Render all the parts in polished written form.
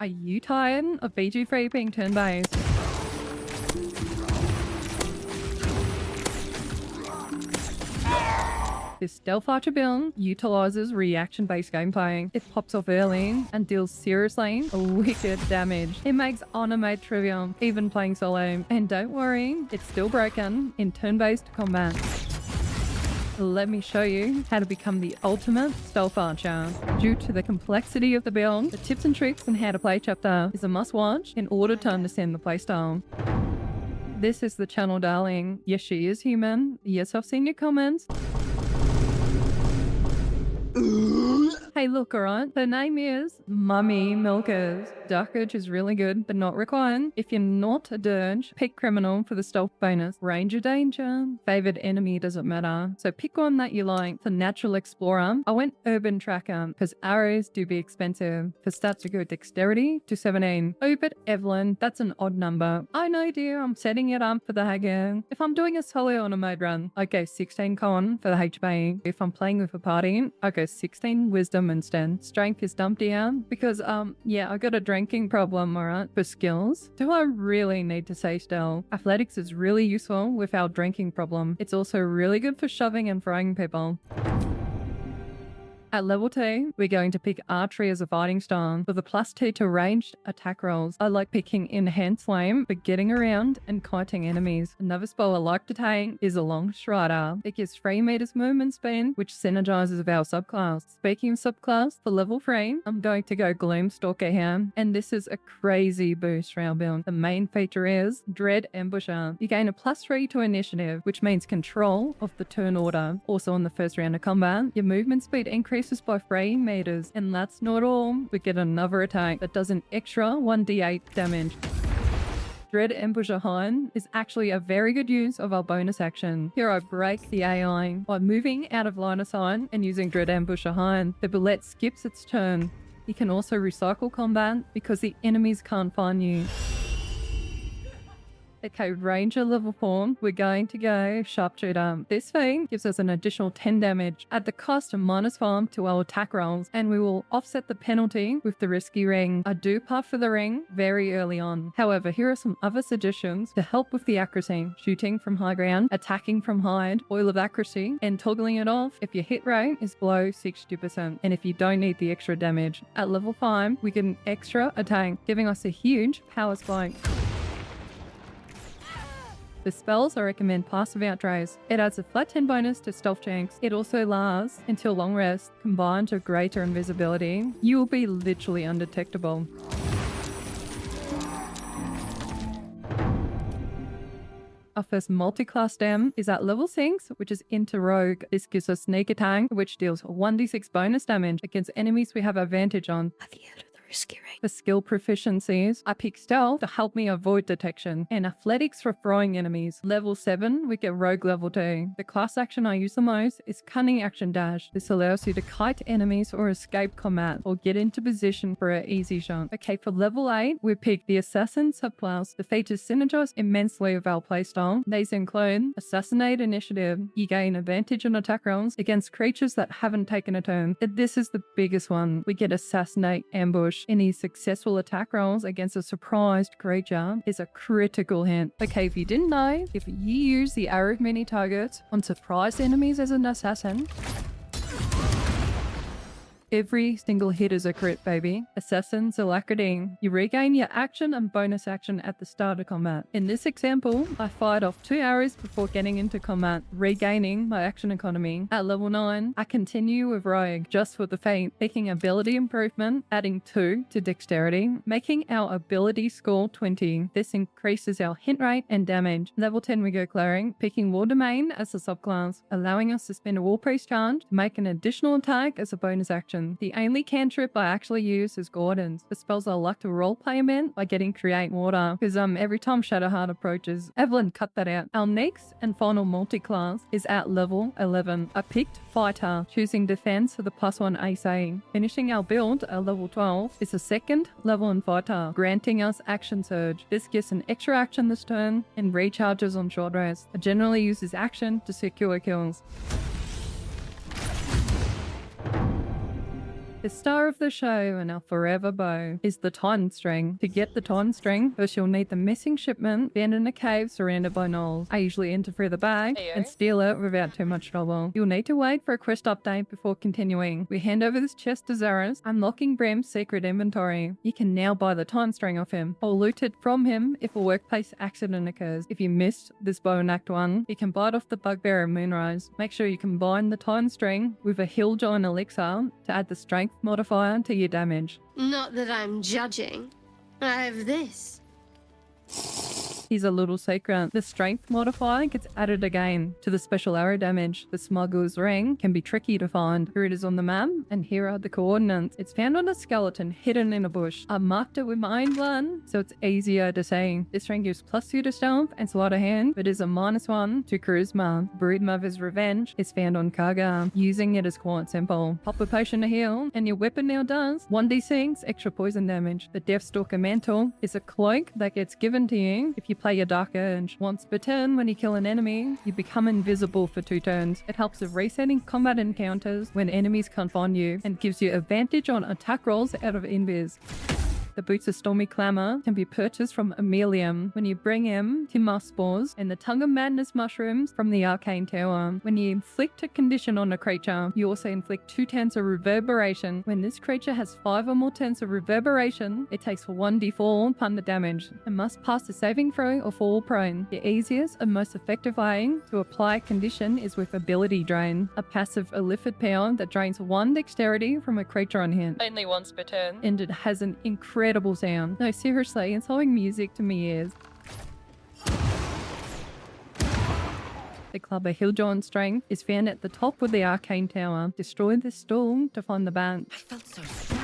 Are you tired of BG3 being turn-based? This Stealth Archer build utilizes reaction-based gameplay. It pops off early and deals seriously wicked damage. It makes honor made trivial, even playing solo. And don't worry, it's still broken in turn-based combat. Let me show you how to become the ultimate Stealth Archer. Due to the complexity of the build, the tips and tricks and how to play chapter is a must-watch in order to understand the playstyle. This is the channel darling. Yes, she is human. Yes, I've seen your comments. Hey, look, alright? Her name is Mummy Milkers. Dark Urge is really good, but not required. If you're not a dirge, pick Criminal for the stealth bonus. Ranger Danger. Favored enemy doesn't matter. So pick one that you like. For Natural Explorer, I went Urban Tracker because arrows do be expensive. For stats, you go Dexterity to 17. Obit Evelyn, that's an odd number. I know, dear, I'm setting it up for the Haggard. If I'm doing a solo on a mode run, I go 16 con for the HP. If I'm playing with a party, I go 16 Wisdom instead. Strength is dumped down because, yeah, I got a drinking problem, alright? For skills, do I really need to say stealth? Athletics is really useful with our drinking problem. It's also really good for shoving and throwing people. At level 2, we're going to pick Archery as a fighting style. For the +2 to ranged attack rolls, I like picking Enhanced Flame for getting around and kiting enemies. Another spell I like to take is a Long Strider. It gives 3 meters movement speed, which synergizes with our subclass. Speaking of subclass, for level 3, I'm going to go Gloomstalker here, and this is a crazy boost for our build. The main feature is Dread Ambusher. You gain a +3 to initiative, which means control of the turn order. Also on the first round of combat, your movement speed increases by 3 meters, and that's not all. We get another attack that does an extra 1d8 damage. Dread Ambusher Hind is actually a very good use of our bonus action. Here I break the AI by moving out of line of sight and using Dread Ambusher Hind. The bullet skips its turn. You can also recycle combat because the enemies can't find you. Okay, Ranger level 4, we're going to go Sharpshooter. This thing gives us an additional 10 damage at the cost of -5 to our attack rolls, and we will offset the penalty with the risky ring. I do part for the ring very early on. However, here are some other suggestions to help with the accuracy. Shooting from high ground, attacking from hide, oil of accuracy, and toggling it off if your hit rate is below 60%, and if you don't need the extra damage. At level 5, we get an extra attack, giving us a huge power spike. The spells I recommend Passive Outrace. It adds a flat 10 bonus to stealth checks. It also lasts until long rest, combined to greater invisibility. You will be literally undetectable. Our first multi-class Dem is at level 6, which is into Rogue. This gives us Sneak Attack, which deals 1d6 bonus damage against enemies we have advantage on. Have you heard of the risky ring? For skill proficiencies, I pick Stealth to help me avoid detection, and Athletics for throwing enemies. Level 7, we get Rogue level 2. The class action I use the most is Cunning Action Dash. This allows you to kite enemies or escape combat, or get into position for an easy shot. Okay, for level 8, we pick the Assassin subclass. The features synergize immensely with our playstyle. These include Assassinate Initiative. You gain advantage on attack rolls against creatures that haven't taken a turn. This is the biggest one. We get Assassinate Ambush. Any successful attack rolls against a surprised creature is a critical hit. Okay, if you didn't know, if you use the arrow mini targets on surprised enemies as an assassin, every single hit is a crit, baby. Assassin's Alacrity. You regain your action and bonus action at the start of combat. In this example, I fired off 2 arrows before getting into combat, regaining my action economy. At level 9, I continue with Rogue, just for the feat, picking ability improvement, adding 2 to dexterity, making our ability score 20. This increases our hit rate and damage. Level 10, we go Cleric, picking War Domain as a subclass, allowing us to spend a War Priest charge to make an additional attack as a bonus action. The only cantrip I actually use is Gordon's. The spells I like to roleplay him in by getting Create Water, because every time Shadowheart approaches. Evelyn, cut that out. Our next and final multi-class is at level 11. I picked Fighter, choosing Defense for the +1 AC. Finishing our build at level 12 is a second level in Fighter, granting us Action Surge. This gives an extra action this turn and recharges on short rest. I generally use this action to secure kills. The star of the show and our forever bow is the Titanstring. To get the Titanstring, first you'll need the missing shipment found in a cave surrounded by gnolls. I usually enter through the bag and steal it without too much trouble. You'll need to wait for a quest update before continuing. We hand over this chest to Zaris, unlocking Bram's secret inventory. You can now buy the Titanstring off him, or loot it from him if a workplace accident occurs. If you missed this bow in Act 1, you can buy it off the Bugbear in Moonrise. Make sure you combine the Titanstring with a Hill Giant Elixir to add the strength modifier to your damage. Not that I'm judging. I have this. Here's a little secret. The strength modifier gets added again to the special arrow damage. The Smuggler's ring can be tricky to find. Here it is on the map, and here are the coordinates. It's found on a skeleton hidden in a bush. I marked it with my own blood, so it's easier to see. This ring gives +2 to stealth and sleight of hand, but is a -1 to charisma. Broodmother's revenge is found on Kaga. Using it is quite simple. Pop a potion to heal, and your weapon now does 1d6 extra poison damage. The Deathstalker Mantle is a cloak that gets given to you if you play your Dark Urge. Once per turn, when you kill an enemy, you become invisible for 2 turns. It helps with resetting combat encounters when enemies can't find you, and gives you advantage on attack rolls out of Invis. The boots of Stormy Clamour can be purchased from Emilium when you bring in Timar spores and the Tongue of Madness mushrooms from the Arcane Tower. When you inflict a condition on a creature, you also inflict 2 turns of Reverberation. When this creature has 5 or more turns of Reverberation, it takes 1d4 thunder damage and must pass a saving throw or fall prone. The easiest and most effective way to apply a condition is with Ability Drain, a passive illithid power that drains 1 dexterity from a creature on hit. Only once per turn. And it has an incredible sound. No, seriously, it's like music to me ears. The Club of Hilljohn Strength is found at the top of the Arcane Tower. Destroy this stool to find the bat. I felt so strong.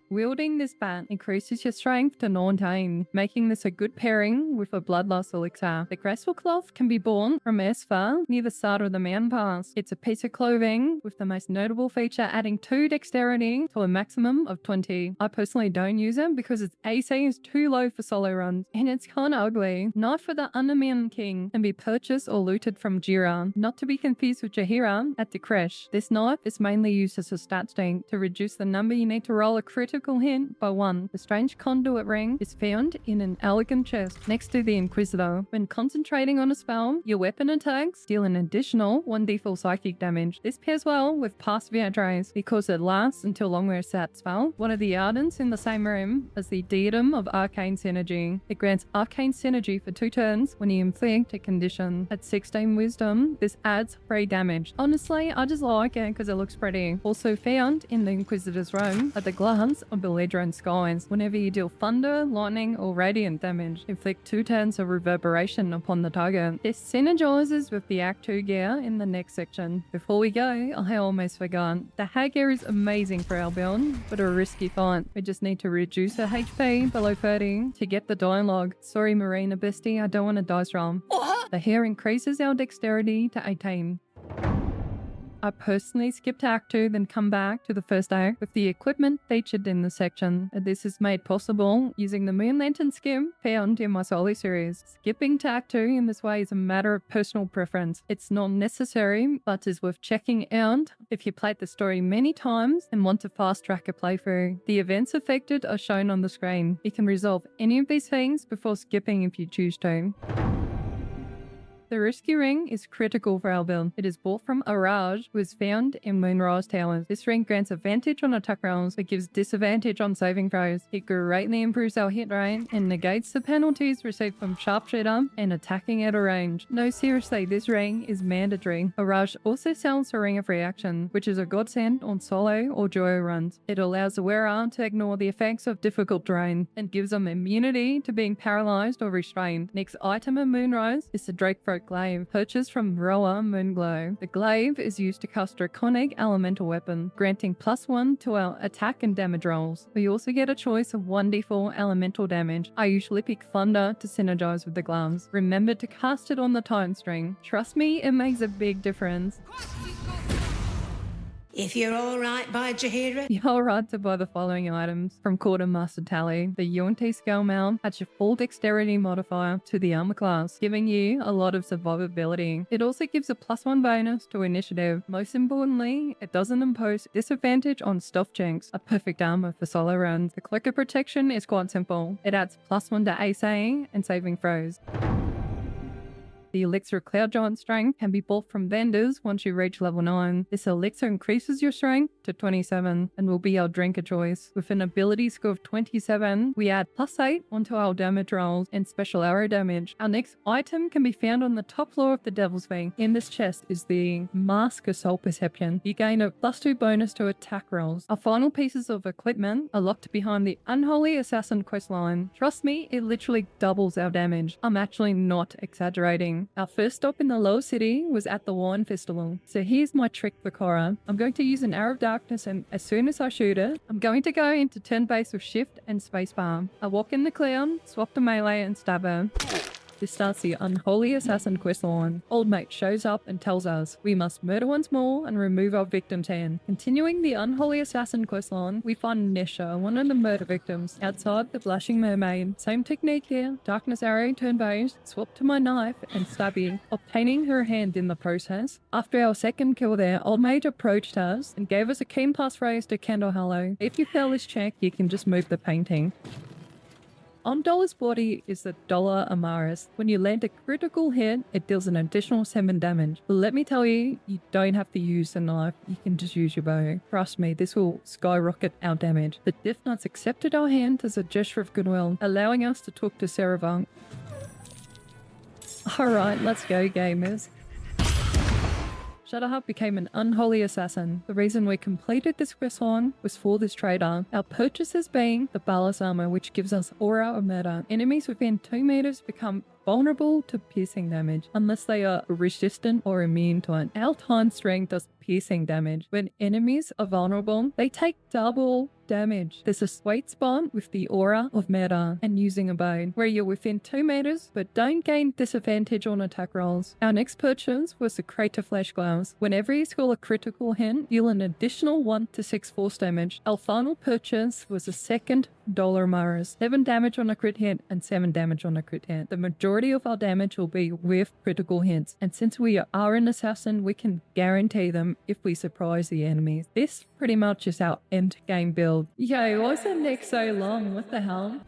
Wielding this bat increases your strength to 19, making this a good pairing with a Bloodlust Elixir. The Graceful Cloth can be bought from Esfa near the start of the mountain pass. It's a piece of clothing with the most notable feature adding 2 dexterity to a maximum of 20. I personally don't use it because its AC is too low for solo runs, and it's kinda ugly. Knife for the Undermountain King can be purchased or looted from Jira, not to be confused with Jahira at the Kresh. This knife is mainly used as a stat stink to reduce the number you need to roll a critical hit by 1. The strange Conduit ring is found in an elegant chest next to the Inquisitor. When concentrating on a spell, your weapon attacks deal an additional 1d4 psychic damage. This pairs well with Pass Without Trace because it lasts until long rest that spell. One of the Ardents in the same room as the Diadem of Arcane Synergy. It grants Arcane Synergy for 2 turns when you inflict a condition. At 16 wisdom, this adds 3 damage. Honestly, I just like it because it looks pretty. Also found in the Inquisitor's room are the gloves of Belligerent skies. Whenever you deal thunder, lightning, or radiant damage, inflict 2 turns of Reverberation upon the target. This synergizes with the Act 2 gear in the next section. Before we go, I almost forgot. The hag gear is amazing for our build, but a risky fight. We just need to reduce her HP below 30 to get the dialogue. Sorry Marina bestie, I don't want to dice roll. The hair increases our dexterity to 18. I personally skip to Act 2, then come back to the first act with the equipment featured in the section. This is made possible using the Moon Lantern skin found in my solo series. Skipping to Act 2 in this way is a matter of personal preference. It's not necessary, but is worth checking out if you played the story many times and want to fast track a playthrough. The events affected are shown on the screen. You can resolve any of these things before skipping if you choose to. The Rescue Ring is critical for our build. It is bought from Araj, who is found in Moonrise Towers. This ring grants advantage on attack rolls, but gives disadvantage on saving throws. It greatly improves our hit rate and negates the penalties received from sharpshooter and attacking at a range. No, seriously, this ring is mandatory. Araj also sells a Ring of Reaction, which is a godsend on solo or duo runs. It allows the wearer to ignore the effects of difficult terrain and gives them immunity to being paralyzed or restrained. Next item in Moonrise is the Drakethroat Glaive, purchased from Roa Moonglow. The glaive is used to cast Draconic Elemental Weapon, granting +1 to our attack and damage rolls. We also get a choice of 1d4 elemental damage. I usually pick Thunder to synergize with the gloves. Remember to cast it on the Titanstring. Trust me, it makes a big difference. If you're all right by Jahira, You're right to buy the following items from Quartermaster Tally. The Yuan scale mount adds your full dexterity modifier to the armor class, giving you a lot of survivability. It also gives a +1 bonus to initiative. Most importantly, it doesn't impose disadvantage on stealth checks, a perfect armor for solo runs. The Cloak of Protection is quite simple. It adds +1 to ACE and saving throws. The Elixir Cloud Giant Strength can be bought from vendors once you reach level 9. This elixir increases your strength to 27 and will be our drink of choice. With an ability score of 27, we add +8 onto our damage rolls and special arrow damage. Our next item can be found on the top floor of the Devil's Fang. In this chest is the Mask of Soul Perception. You gain a +2 bonus to attack rolls. Our final pieces of equipment are locked behind the Unholy Assassin questline. Trust me, it literally doubles our damage. I'm actually not exaggerating. Our first stop in the lower city was at the Wine Festival. So here's my trick for Korra. I'm going to use an Arrow of Darkness, and as soon as I shoot it, I'm going to go into turn base with Shift and Spacebar. I walk in the clown, swap to melee and stab her. This starts the Unholy Assassin questline. Old Mate shows up and tells us we must murder once more and remove our victim's hand. Continuing the Unholy Assassin questline, we find Nesha, one of the murder victims, outside the Blushing Mermaid. Same technique here, Darkness Arrow, turn base, swap to my knife and stabby, obtaining her hand in the process. After our second kill there, Old Mate approached us and gave us a keen passphrase to Candle Hollow. If you fail this check, you can just move the painting. On Dolor's body is the Dolor Amarus. When you land a critical hit, it deals an additional 7 damage. But let me tell you, you don't have to use the knife, you can just use your bow. Trust me, this will skyrocket our damage. The Death Knights accepted our hand as a gesture of goodwill, allowing us to talk to Saravang. Alright, let's go gamers. Shadowheart became an unholy assassin. The reason we completed this questline was for this trader. Our purchases being the Bhaalist Armor, which gives us aura of murder. Enemies within 2 meters become vulnerable to piercing damage unless they are resistant or immune to it. Our Titanstring does piercing damage. When enemies are vulnerable, they take double damage. There's a sweet spot with the aura of murder and using a bow where you're within 2 meters but don't gain disadvantage on attack rolls. Our next purchase was the Craterflesh Gloves. Whenever you score a critical hit, deal an additional 1 to 6 force damage. Our final purchase was a second Dolor Amarus. 7 damage on a crit hit and 7 damage on a crit hit. The majority of our damage will be with critical hits, and since we are an assassin, we can guarantee them if we surprise the enemies. This pretty much is our end game build. Yo, why is that neck so long? What the hell?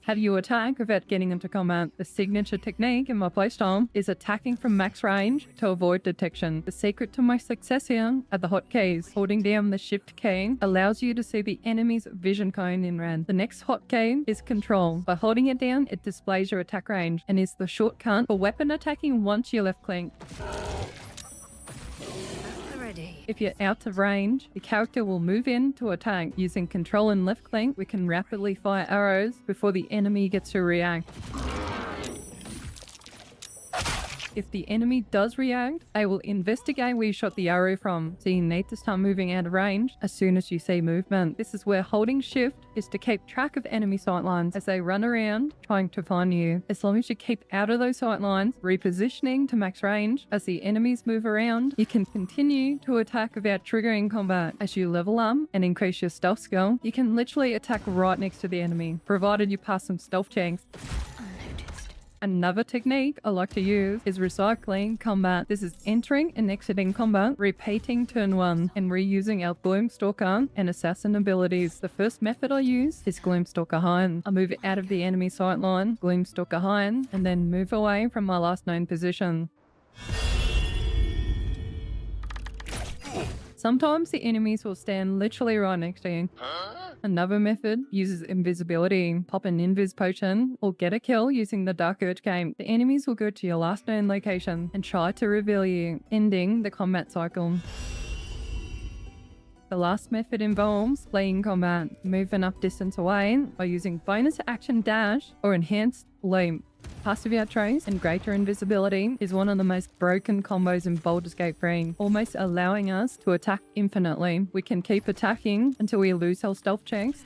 How do you attack without getting into combat? The signature technique in my playstyle is attacking from max range to avoid detection. The secret to my success here are the hotkeys. Holding down the shift key allows you to see the enemy's vision cone in red. The next hotkey is control. By holding it down, it displays your attack range and is the shortcut for weapon attacking once you left click. If you're out of range, the character will move in to attack. Using control and left click, we can rapidly fire arrows before the enemy gets to react. If the enemy does react, they will investigate where you shot the arrow from, so you need to start moving out of range as soon as you see movement. This is where holding shift is to keep track of enemy sightlines as they run around trying to find you. As long as you keep out of those sightlines, repositioning to max range as the enemies move around, you can continue to attack without triggering combat. As you level up and increase your stealth skill, you can literally attack right next to the enemy, provided you pass some stealth checks. Another technique I like to use is recycling combat. This is entering and exiting combat, repeating turn 1, and reusing our Gloomstalker and Assassin abilities. The first method I use is Gloomstalker Hide. I move out of the enemy sightline, Gloomstalker Hide, and then move away from my last known position. Sometimes the enemies will stand literally right next to you. Another method uses invisibility. Pop an Invis potion or get a kill using the Dark Urge game. The enemies will go to your last known location and try to reveal you, ending the combat cycle. The last method involves playing combat, move enough distance away by using bonus action dash or enhanced leap. Passive Outrace and Greater Invisibility is one of the most broken combos in Baldur's Gate 3, almost allowing us to attack infinitely. We can keep attacking until we lose our stealth checks,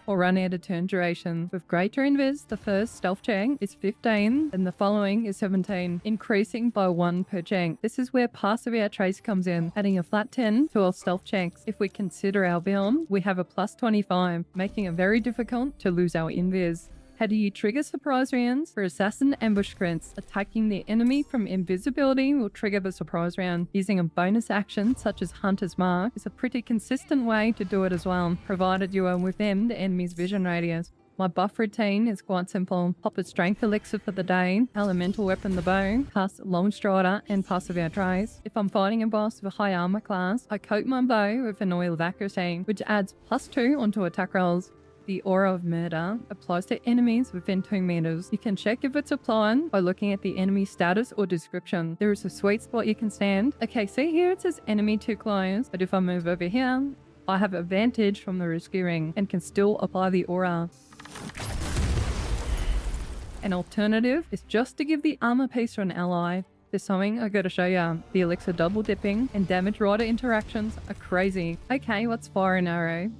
or run out of turn duration. With greater Invis, the first stealth check is 15 and the following is 17, increasing by 1 per check. This is where Persevere Trace comes in, adding a flat 10 to our stealth checks. If we consider our build, we have a plus 25, making it very difficult to lose our Invis. How do you trigger surprise rounds? For assassin ambush crits, attacking the enemy from invisibility will trigger the surprise round. Using a bonus action such as Hunter's Mark is a pretty consistent way to do it as well, provided you are within the enemy's vision radius. My buff routine is quite simple. Pop a strength elixir for the day, elemental weapon the bow, cast long strider and persevere trace. If I'm fighting a boss with a high armor class, I coat my bow with an oil of accuracy, which adds +2 onto attack rolls. The Aura of Murder applies to enemies within 2 meters. You can check if it's applied by looking at the enemy status or description. There is a sweet spot you can stand. Okay, see here it says enemy too close, but if I move over here, I have advantage from the rescue ring and can still apply the aura. An alternative is just to give the armor piece to an ally. There's something I gotta show you. The elixir double dipping and damage rider interactions are crazy. Okay, let's fire an arrow.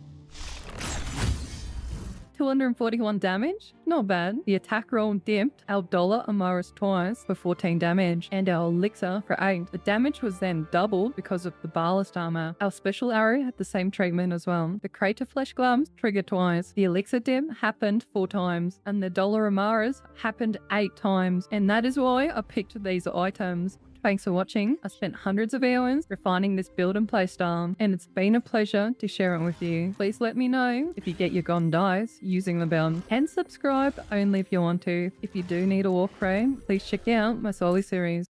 241 damage? Not bad. The attack roll dipped our Dolor Amarus twice for 14 damage and our Elixir for 8. The damage was then doubled because of the Bhaalist Armor. Our special arrow had the same treatment as well. The Craterflesh Gloves triggered twice. The Elixir dip happened 4 times and the Dolor Amarus happened 8 times. And that is why I picked these items. Thanks for watching. I spent hundreds of hours refining this build and playstyle, and it's been a pleasure to share it with you. Please let me know if you get your golden dice using the build, and subscribe only if you want to. If you do need a walkthrough, please check out my solo series.